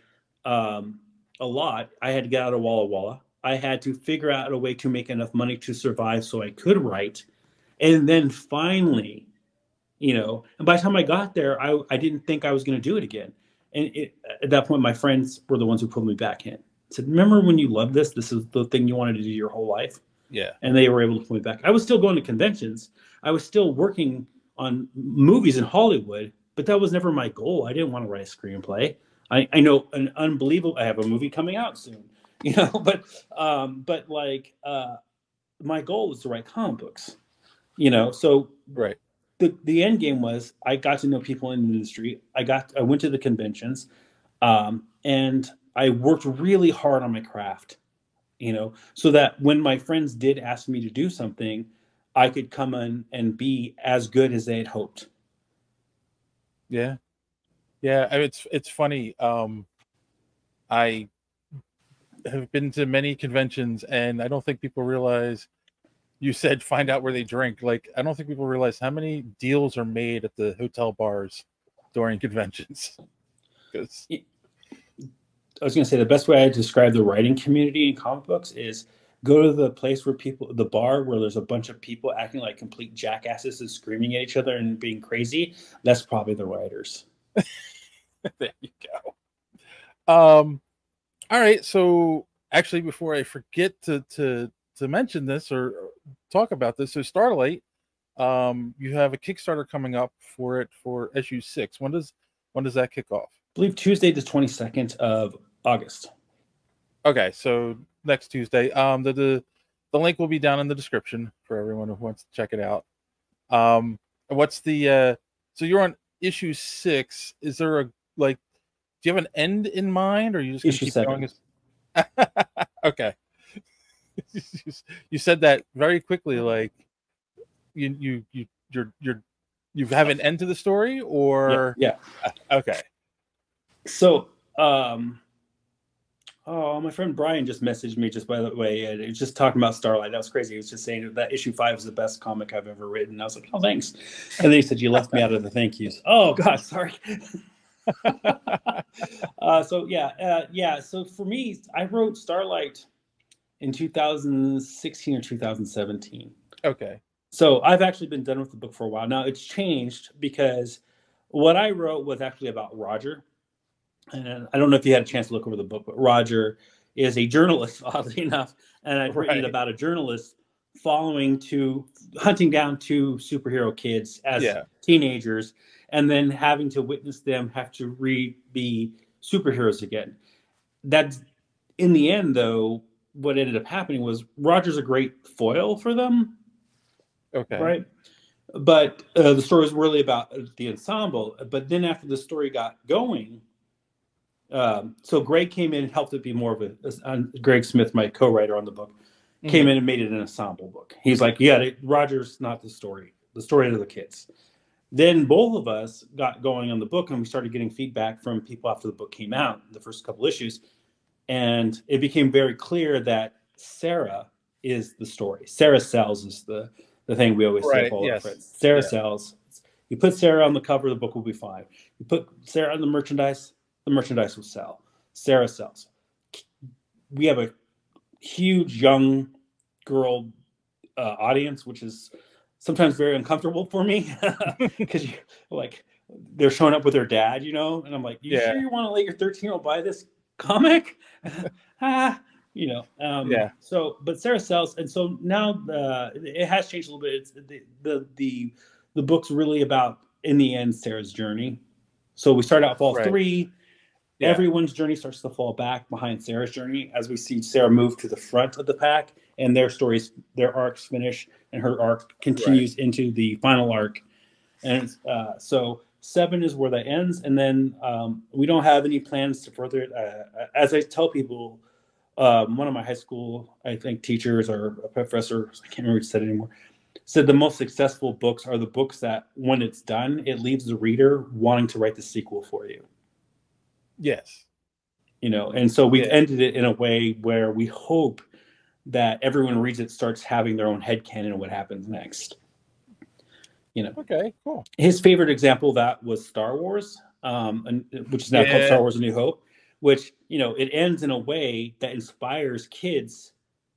um, a lot. I had to get out of Walla Walla. I had to figure out a way to make enough money to survive so I could write. And then finally, and by the time I got there, I didn't think I was going to do it again. And at that point, my friends were the ones who pulled me back in. I said, remember when you loved this? This is the thing you wanted to do your whole life. Yeah. And they were able to pull me back. I was still going to conventions. I was still working on movies in Hollywood, but that was never my goal. I didn't want to write a screenplay. I know an unbelievable. I have a movie coming out soon, but like my goal was to write comic books, So Right. the end game was I got to know people in the industry. I went to the conventions, and I worked really hard on my craft, so that when my friends did ask me to do something, I could come in and be as good as they had hoped. Yeah. Yeah. I mean, it's funny. I have been to many conventions, and I don't think people realize. You said find out where they drink. Like, I don't think people realize how many deals are made at the hotel bars during conventions. Because I was going to say the best way I describe the writing community in comic books is go to the place where the bar where there's a bunch of people acting like complete jackasses and screaming at each other and being crazy. That's probably the writers. there you go. All right. So actually, before I forget to mention this or talk about this, so Starlight, you have a Kickstarter coming up for it for issue 6. When does that kick off? I believe Tuesday the 22nd of August. Okay, so next Tuesday. The link will be down in the description for everyone who wants to check it out. What's the so you're on issue 6. Is there a like do you have an end in mind, or are you just gonna Issue keep 7. going? Okay. You said that very quickly, like you have an end to the story, or yeah. Okay. So my friend Brian just messaged me, just by the way, and he was just talking about Starlight. That was crazy. He was just saying that issue 5 is the best comic I've ever written. I was like, oh, thanks. And then he said, you left me out of the thank yous. Oh, God, sorry. So for me, I wrote Starlight in 2016 or 2017. Okay. So I've actually been done with the book for a while. Now it's changed because what I wrote was actually about Roger. And I don't know if you had a chance to look over the book, but Roger is a journalist, oddly enough. And I've written it about a journalist hunting down 2 superhero kids as teenagers, and then having to witness them have to be superheroes again. That's in the end, though, what ended up happening was Roger's a great foil for them. Okay. Right. But the story was really about the ensemble. But then after the story got going, so Greg came in and helped it be more of Greg Smith, my co-writer on the book, came in and made it an ensemble book. He's like, Roger's not the story of the kids. Then both of us got going on the book, and we started getting feedback from people after the book came out, the first couple issues. And it became very clear that Sarah is the story. Sarah sells is the thing we always say. Sarah sells. You put Sarah on the cover, the book will be fine. You put Sarah on the merchandise will sell. Sarah sells. We have a huge young girl audience, which is sometimes very uncomfortable for me because they're showing up with their dad, and I'm like, you sure you want to let your 13-year-old buy this comic? So, but Sarah sells, and so now it has changed a little bit. It's the book's really about, in the end, Sarah's journey. So we start out with all 3. Yeah. Everyone's journey starts to fall back behind Sarah's journey as we see Sarah move to the front of the pack, and their arcs finish, and her arc continues into the final arc. And so 7 is where that ends, and then we don't have any plans to further it. As I tell people, one of my high school, I think, teachers or a professor, I can't remember what he said anymore, said the most successful books are the books that, when it's done, it leaves the reader wanting to write the sequel for you. Yes. And so we ended it in a way where we hope that everyone reads it starts having their own headcanon of what happens next. Okay, cool. His favorite example of that was Star Wars, which is now called Star Wars: A New Hope, which, it ends in a way that inspires kids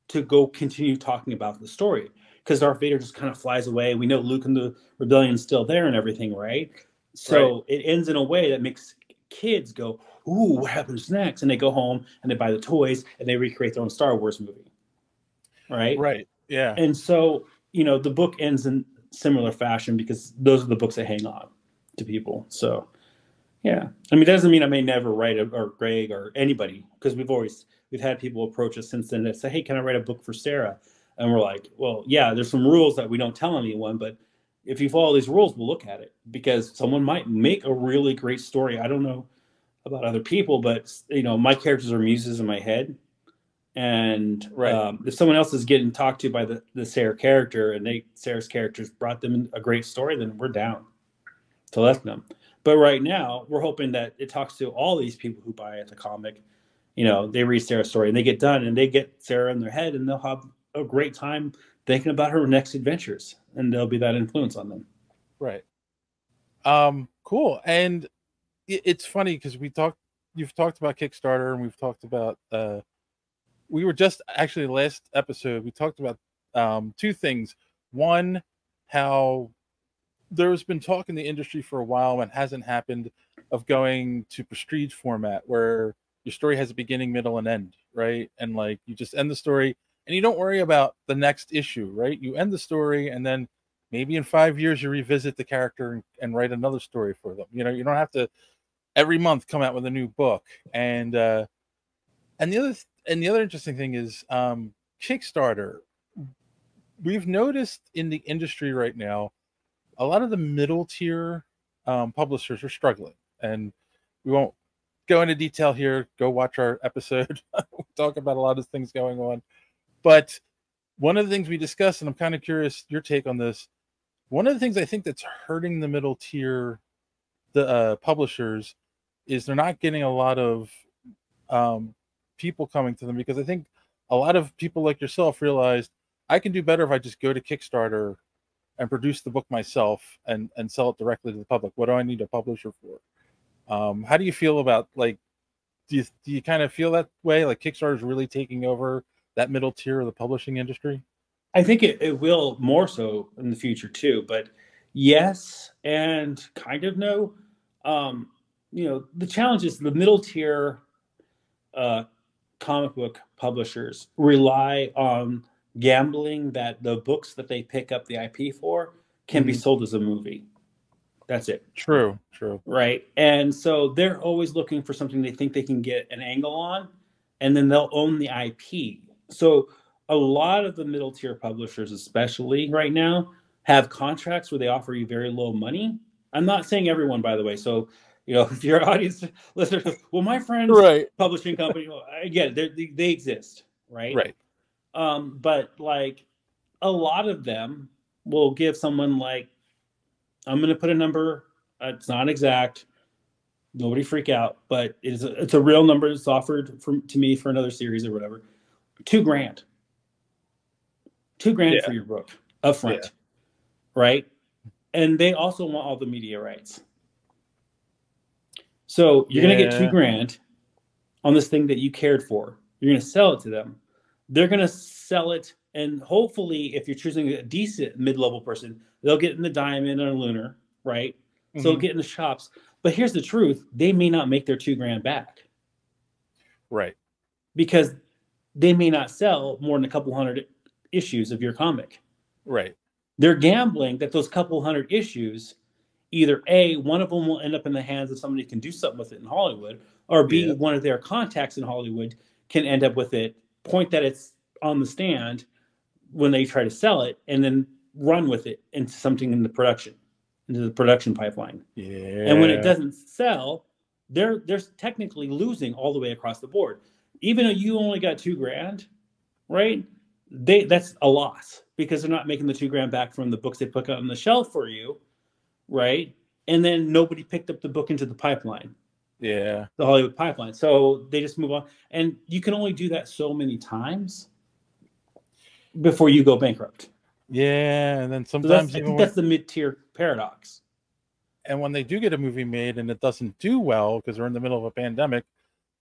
to go continue talking about the story, because Darth Vader just kind of flies away. We know Luke and the Rebellion is still there and everything, right? So it ends in a way that makes kids go, ooh, what happens next? And they go home and they buy the toys and they recreate their own Star Wars movie. Right. Yeah. And so, the book ends in similar fashion because those are the books that hang on to people. So Yeah. I mean, it doesn't mean I may never write or Greg or anybody, because we've had people approach us since then that say, hey, can I write a book for Sarah? And we're like, well, yeah, there's some rules that we don't tell anyone, but if you follow these rules, we'll look at it, because someone might make a really great story. I don't know about other people, but my characters are muses in my head. And Right. if someone else is getting talked to by the Sarah character, and Sarah's characters brought them a great story, then we're down to let them. But right now, we're hoping that it talks to all these people who buy the comic. They read Sarah's story and they get done and they get Sarah in their head, and they'll have a great time thinking about her next adventures, and there'll be that influence on them. Right. Cool. And it's funny because you've talked about Kickstarter, and we've talked about, we were just actually last episode, we talked about two things. One, how there's been talk in the industry for a while, and hasn't happened, of going to prestige format where your story has a beginning, middle, and end, right? And like you just end the story and you don't worry about the next issue, right? You end the story, and then maybe in 5 years you revisit the character and write another story for them. You don't have to every month come out with a new book. And the other interesting thing is Kickstarter. We've noticed in the industry right now, a lot of the middle tier publishers are struggling, and we won't go into detail here. Go watch our episode. We talk about a lot of things going on, but one of the things we discussed, and I'm kind of curious your take on this. One of the things I think that's hurting the middle tier, the publishers, is they're not getting a lot of people coming to them, because I think a lot of people like yourself realized, I can do better if I just go to Kickstarter and produce the book myself and sell it directly to the public. What do I need a publisher for? How do you feel about, like, do you kind of feel that way? Like Kickstarter is really taking over that middle tier of the publishing industry? I think it will more so in the future too, but yes, and kind of no. The challenge is the middle tier comic book publishers rely on gambling that the books that they pick up the IP for can be sold as a movie. That's it. True. Right. And so they're always looking for something they think they can get an angle on, and then they'll own the IP. So a lot of the middle tier publishers, especially right now, have contracts where they offer you very low money. I'm not saying everyone, by the way. So, if your audience listeners, well, my friend's publishing company, I get it, they exist, right? Right. But like a lot of them will give someone like, I'm going to put a number. It's not exact. Nobody freak out, but it's a real number. It's offered to me for another series or whatever. $2,000. $2,000 for your book up front, right? And they also want all the media rights. So you're going to get $2,000 on this thing that you cared for. You're going to sell it to them. They're going to sell it, and hopefully, if you're choosing a decent mid-level person, they'll get in the Diamond or Lunar, right? So they'll get in the shops. But here's the truth: they may not make their $2,000 back, right? Because they may not sell more than a couple hundred issues of your comic, right? They're gambling that those couple hundred issues, either A, one of them will end up in the hands of somebody who can do something with it in Hollywood, or B, one of their contacts in Hollywood can end up with it, point that it's on the stand when they try to sell it, and then run with it into something into the production pipeline. Yeah. And when it doesn't sell, they're technically losing all the way across the board. Even though you only got $2,000, right? That's a loss, because they're not making the $2,000 back from the books they put on the shelf for you, right? And then nobody picked up the book into the pipeline. Yeah. The Hollywood pipeline. So they just move on. And you can only do that so many times before you go bankrupt. Yeah. And then sometimes I think that's the mid-tier paradox. And when they do get a movie made and it doesn't do well because they're in the middle of a pandemic,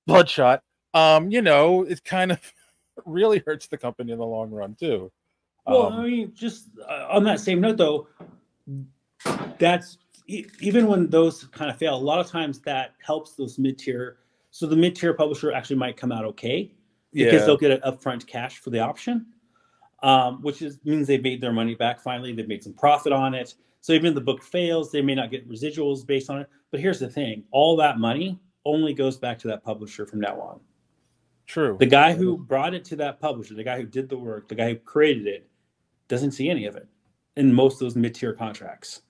Bloodshot, it kind of really hurts the company in the long run too. Well, I mean, just on that same note, though, that's even when those kind of fail, a lot of times that helps those mid-tier. So the mid-tier publisher actually might come out okay, because they'll get an upfront cash for the option, which means they've made their money back finally. They've made some profit on it. So even if the book fails, they may not get residuals based on it. But here's the thing: all that money only goes back to that publisher from now on. True. The guy who brought it to that publisher, the guy who did the work, the guy who created it, doesn't see any of it in most of those mid-tier contracts.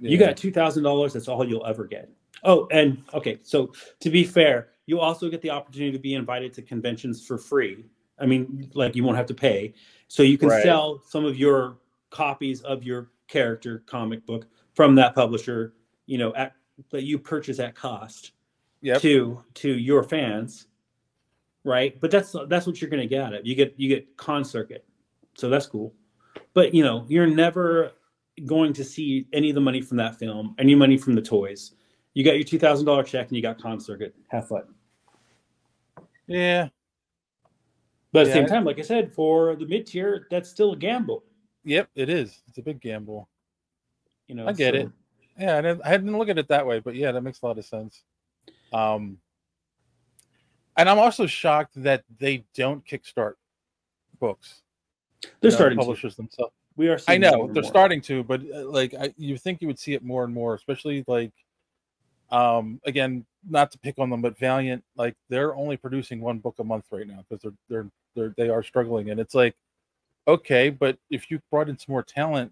Yeah. You got $2,000. That's all you'll ever get. Oh, and okay. So to be fair, you also get the opportunity to be invited to conventions for free. I mean, like, you won't have to pay. So you can sell some of your copies of your character comic book from that publisher, you know, that you purchase at cost to your fans. Right. But that's what you're going to get out of it. You get con circuit. So that's cool. But, you know, you're never going to see any of the money from that film, any money from the toys. You got your $2,000 check and you got con circuit. Have fun. Yeah. But at the same time, like I said, for the mid tier, that's still a gamble. Yep, it is. It's a big gamble. You know, I get it. Yeah, I didn't look at it that way, but yeah, that makes a lot of sense. And I'm also shocked that they don't kickstart books. They're starting publishers themselves. We are. I know they're starting to, but you think you would see it more and more, especially like, again, not to pick on them, but Valiant, like, they're only producing one book a month right now because they are struggling, and it's like, okay, but if you brought in some more talent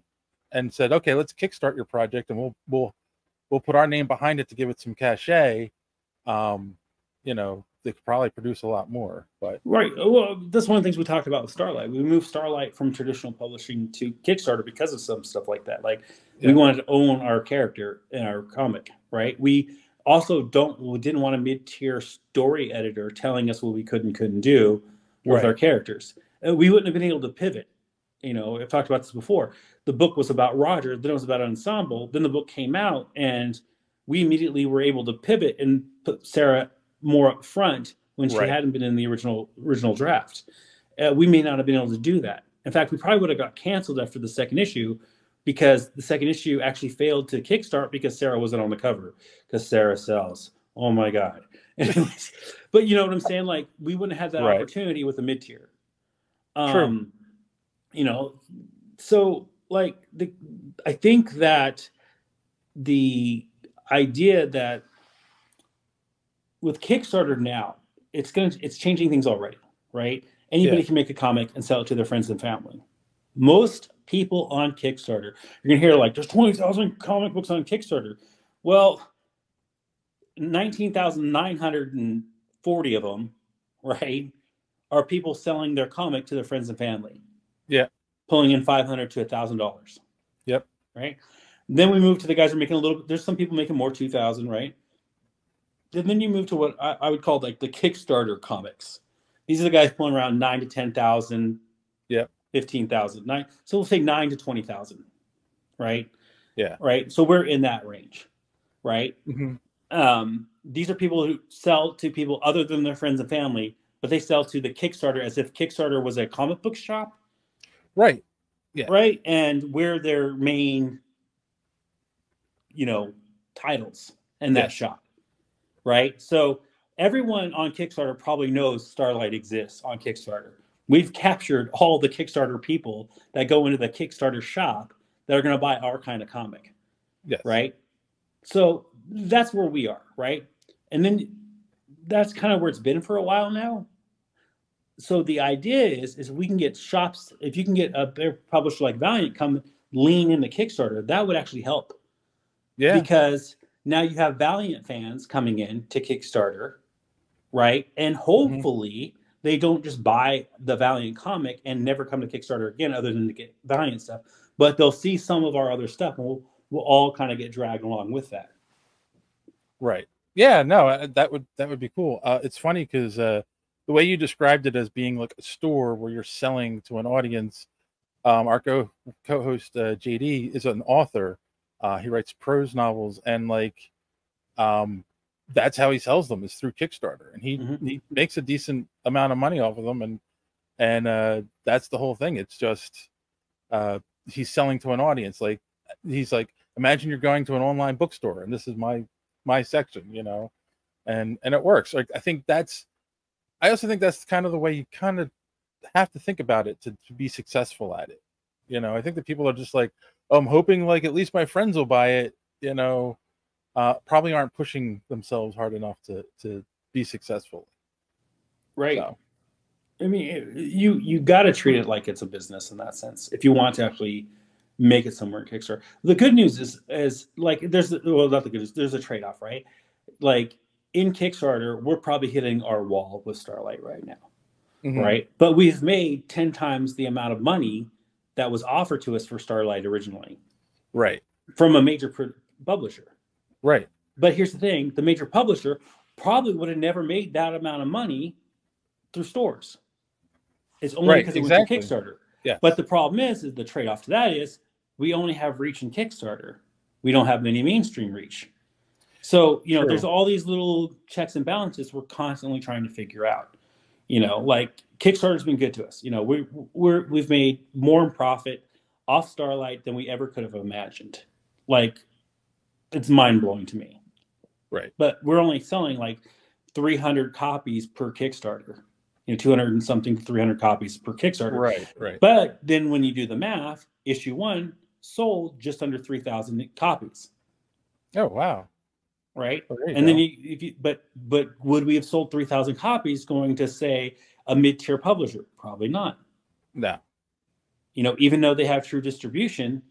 and said, okay, let's kickstart your project and we'll put our name behind it to give it some cachet, you know, they could probably produce a lot more. But right, well, that's one of the things we talked about with Starlite. We moved Starlite from traditional publishing to Kickstarter because of some stuff like that. Like, we wanted to own our character in our comic, right? We also didn't want a mid-tier story editor telling us what we could and couldn't do with our characters. We wouldn't have been able to pivot. You know, I've talked about this before. The book was about Roger, then it was about an ensemble. Then the book came out, and we immediately were able to pivot and put Sarah more up front when she hadn't been in the original draft. We may not have been able to do that. In fact, we probably would have got canceled after the second issue, because the second issue actually failed to kickstart because Sarah wasn't on the cover, because Sarah sells. Oh my God. But you know what I'm saying? Like, we wouldn't have that opportunity with a mid-tier. True. You know, so like I think that the idea that with Kickstarter now, it's changing things already, right? Anybody can make a comic and sell it to their friends and family. Most people on Kickstarter, you're gonna hear like, there's 20,000 comic books on Kickstarter. Well, 19,940 of them, right, are people selling their comic to their friends and family. Yeah. Pulling in $500 to $1,000. Yep. Right. Then we move to the guys who are making a little. There's some people making more, 2,000, right? And then you move to what I would call like the Kickstarter comics. These are the guys pulling around 9,000 to 10,000. Yep. 15,000. So we'll say 9,000 to 20,000. Right. Yeah. Right. So we're in that range. Right. Mm-hmm. These are people who sell to people other than their friends and family, but they sell to the Kickstarter as if Kickstarter was a comic book shop. Right. Yeah. Right. And we're their main, you know, titles in that shop. Right. So everyone on Kickstarter probably knows Starlite exists on Kickstarter. We've captured all the Kickstarter people that go into the Kickstarter shop that are going to buy our kind of comic. Yes. Right. So that's where we are. Right. And then that's kind of where it's been for a while now. So the idea is we can get shops, if you can get a publisher like Valiant come lean into Kickstarter, that would actually help. Yeah. Because now you have Valiant fans coming in to Kickstarter, right? And hopefully they don't just buy the Valiant comic and never come to Kickstarter again other than to get Valiant stuff, but they'll see some of our other stuff, and we'll all kind of get dragged along with that. Right. Yeah, no, that would be cool. It's funny because the way you described it as being like a store where you're selling to an audience, our co-host JD is an author. He writes prose novels, and like that's how he sells them, is through Kickstarter, and he makes a decent amount of money off of them, and that's the whole thing. It's just he's selling to an audience. Like, he's like, imagine you're going to an online bookstore, and this is my section, you know, and it works. Like, I also think that's kind of the way you kind of have to think about it to be successful at it. You know, I think that people are just like, I'm hoping like at least my friends will buy it, you know, probably aren't pushing themselves hard enough to be successful. Right. So. I mean, you got to treat it like it's a business in that sense. If you want to actually make it somewhere in Kickstarter, the good news is like not the good news. There's a trade off, right? Like in Kickstarter, we're probably hitting our wall with Starlite right now, right? But we've made 10 times the amount of money that was offered to us for Starlite originally, Right, from a major publisher. right. But here's the thing: the major publisher probably would have never made that amount of money through stores. It's only Right, because it went through exactly. Kickstarter. Yes. But the problem is the trade-off to that is we only have reach in Kickstarter. We don't have any mainstream reach. So, True. there's all these little checks and balances we're constantly trying to figure out. Like Kickstarter's been good to us. We've made more in profit off Starlight than we ever could have imagined. Like, it's mind-blowing to me. Right. But we're only selling like 300 copies per Kickstarter. 200 and something, 300 copies per Kickstarter. Right. But then when you do the math, issue 1 sold just under 3,000 copies. Oh, wow. Right. And then but would we have sold 3,000 copies going to, say, a mid-tier publisher? Probably not. No. Even though they have true distribution,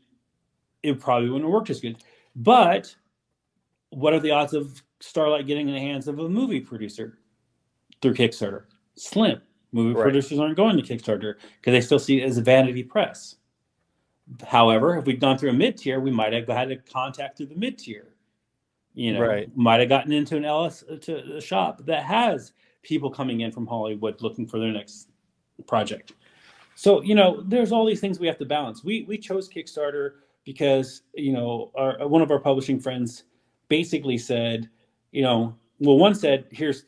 it probably wouldn't have worked as good. But what are the odds of Starlight getting in the hands of a movie producer through Kickstarter? Slim. Movie producers aren't going to Kickstarter because they still see it as a vanity press. However, if we'd gone through a mid-tier, we might have had to contact through the mid-tier. Might have gotten into to a shop that has people coming in from Hollywood looking for their next project. So, there's all these things we have to balance. We chose Kickstarter because, one of our publishing friends basically said, one said, here's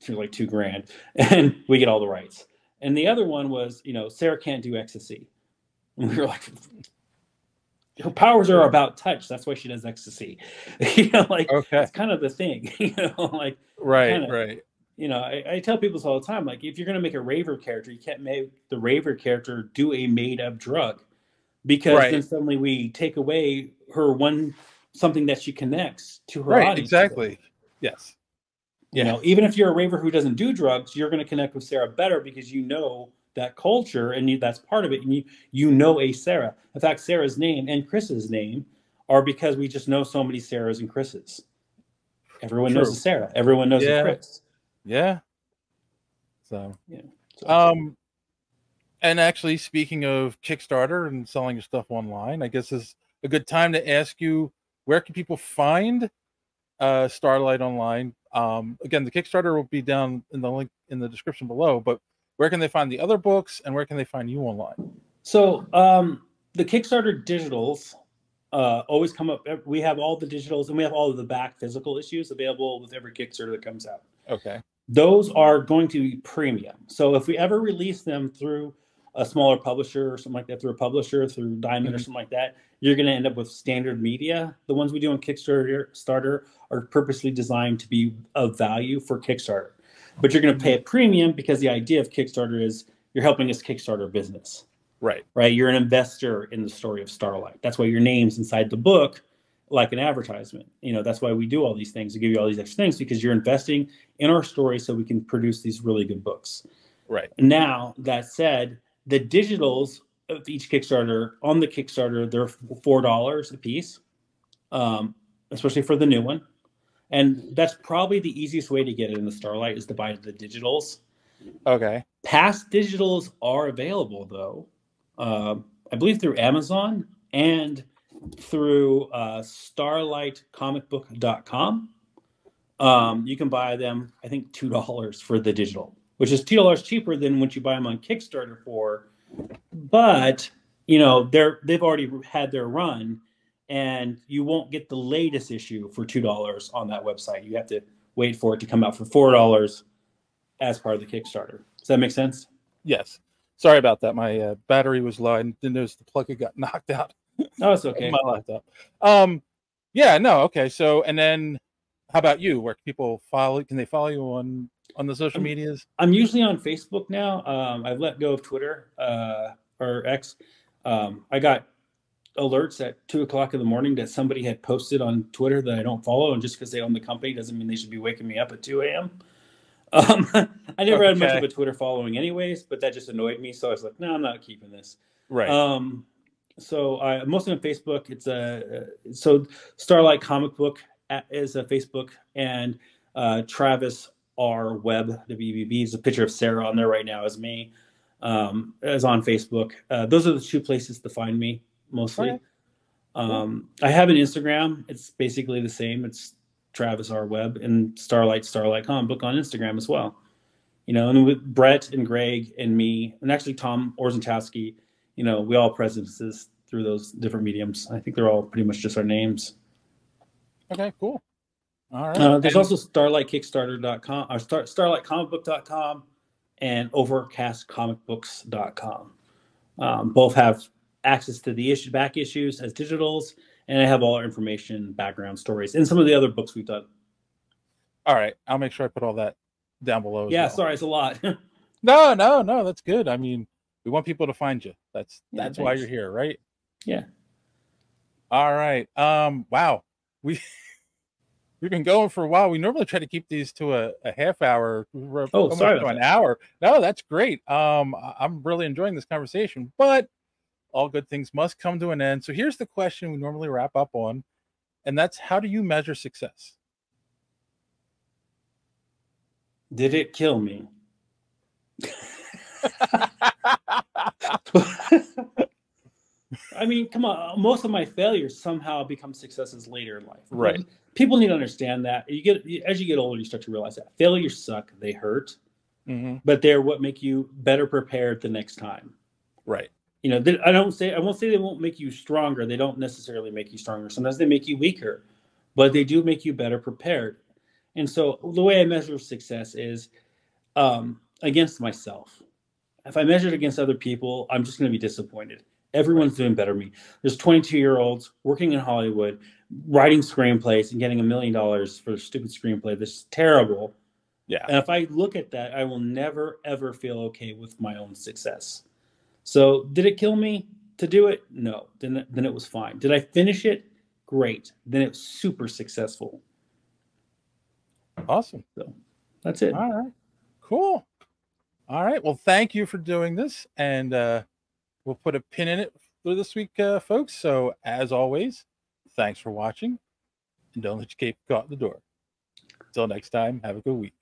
like $2,000 and we get all the rights. And the other one was, Sarah can't do ecstasy. And we were like, her powers are about touch. That's why she does ecstasy. It's kind of the thing, Right. I tell people this all the time. Like, if you're going to make a raver character, you can't make the raver character do a made up drug, because then suddenly we take away her something that she connects to her audience. Exactly. Yes. Even if you're a raver who doesn't do drugs, you're going to connect with Sarah better because that culture and that's part of it. And a Sarah. In fact, Sarah's name and Chris's name are because we just know so many Sarahs and Chris's. Everyone knows a Sarah. Everyone knows a Chris. Yeah. So, and actually, speaking of Kickstarter and selling your stuff online, I guess is a good time to ask you, where can people find Starlite online? Again, the Kickstarter will be down in the link in the description below, but where can they find the other books and where can they find you online? So the Kickstarter digitals always come up. We have all the digitals and we have all of the back physical issues available with every Kickstarter that comes out. Okay. Those are going to be premium. So if we ever release them through a smaller publisher or something like that, through a publisher, through Diamond or something like that, you're going to end up with standard media. The ones we do on Kickstarter are purposely designed to be of value for Kickstarter. But you're going to pay a premium because the idea of Kickstarter is you're helping us Kickstarter business. Right. You're an investor in the story of Starlight. That's why your name's inside the book like an advertisement. That's why we do all these things, to give you all these extra things, because you're investing in our story so we can produce these really good books. Right. Now, that said, the digitals of each Kickstarter, on the Kickstarter, they're $4 a piece, especially for the new one. And that's probably the easiest way to get it in the Starlight, is to buy the digitals. Okay. Past digitals are available, though, I believe through Amazon and through starlightcomicbook.com. You can buy them, I think, $2 for the digital, which is $2 cheaper than what you buy them on Kickstarter for. But, they've already had their run, and you won't get the latest issue for $2 on that website. You have to wait for it to come out for $4 as part of the Kickstarter. Does that make sense? Yes. Sorry about that. My battery was low. I didn't notice the plug had got knocked out. Oh, it's okay. My laptop. Yeah, no, okay. So, and then how about you? Where can people follow? Can they follow you on the social medias? I'm usually on Facebook now. I've let go of Twitter or X. I got alerts at 2 o'clock in the morning that somebody had posted on Twitter that I don't follow, and just because they own the company doesn't mean they should be waking me up at 2 a.m. I never had much of a Twitter following anyways, but that just annoyed me. So I was like, no, I'm not keeping this. Right. So I mostly on Facebook. It's so Starlite Comic Book is a Facebook, and Travis R Webb, WBB, is a picture of Sarah on there right now as me, is on Facebook. Those are the two places to find me mostly. Okay. I have an Instagram. It's basically the same. It's Travis R Webb, and Starlite Comic Book on Instagram as well. You know, and with Brett and Greg and me, and actually Tom Orzentowski, you know, we all presences through those different mediums. I think they're all pretty much just our names. Okay, cool. All right. There's also StarlightKickstarter.com, or StarlightComicBook.com, and OvercastComicBooks.com. Both have access to the back issues as digitals, and I have all our information, background stories, and some of the other books we've done. All right, I'll make sure I put all that down below. Yeah, sorry, it's a lot. No, that's good. I mean, we want people to find you. That's why you're here, right? Yeah. All right. Wow. We've been going for a while. We normally try to keep these to a half hour. Sorry, to an hour. No, that's great. I'm really enjoying this conversation, but all good things must come to an end. So here's the question we normally wrap up on, and that's, how do you measure success? Did it kill me? I mean, come on. Most of my failures somehow become successes later in life. Right. People need to understand that. As you get older, you start to realize that failures suck. They hurt, but they're what make you better prepared the next time. Right. You know, I won't say they won't make you stronger. They don't necessarily make you stronger. Sometimes they make you weaker, but they do make you better prepared. And so the way I measure success is against myself. If I measure it against other people, I'm just going to be disappointed. Everyone's doing better than me. There's 22-year-olds working in Hollywood, writing screenplays and getting $1 million for a stupid screenplay. This is terrible. Yeah. And if I look at that, I will never, ever feel okay with my own success. So did it kill me to do it? No. Then it was fine. Did I finish it? Great. Then it's super successful. Awesome. So that's it. All right. Cool. All right. Well, thank you for doing this. And we'll put a pin in it for this week, folks. So as always, thanks for watching. And don't let your cape go out the door. Until next time, have a good week.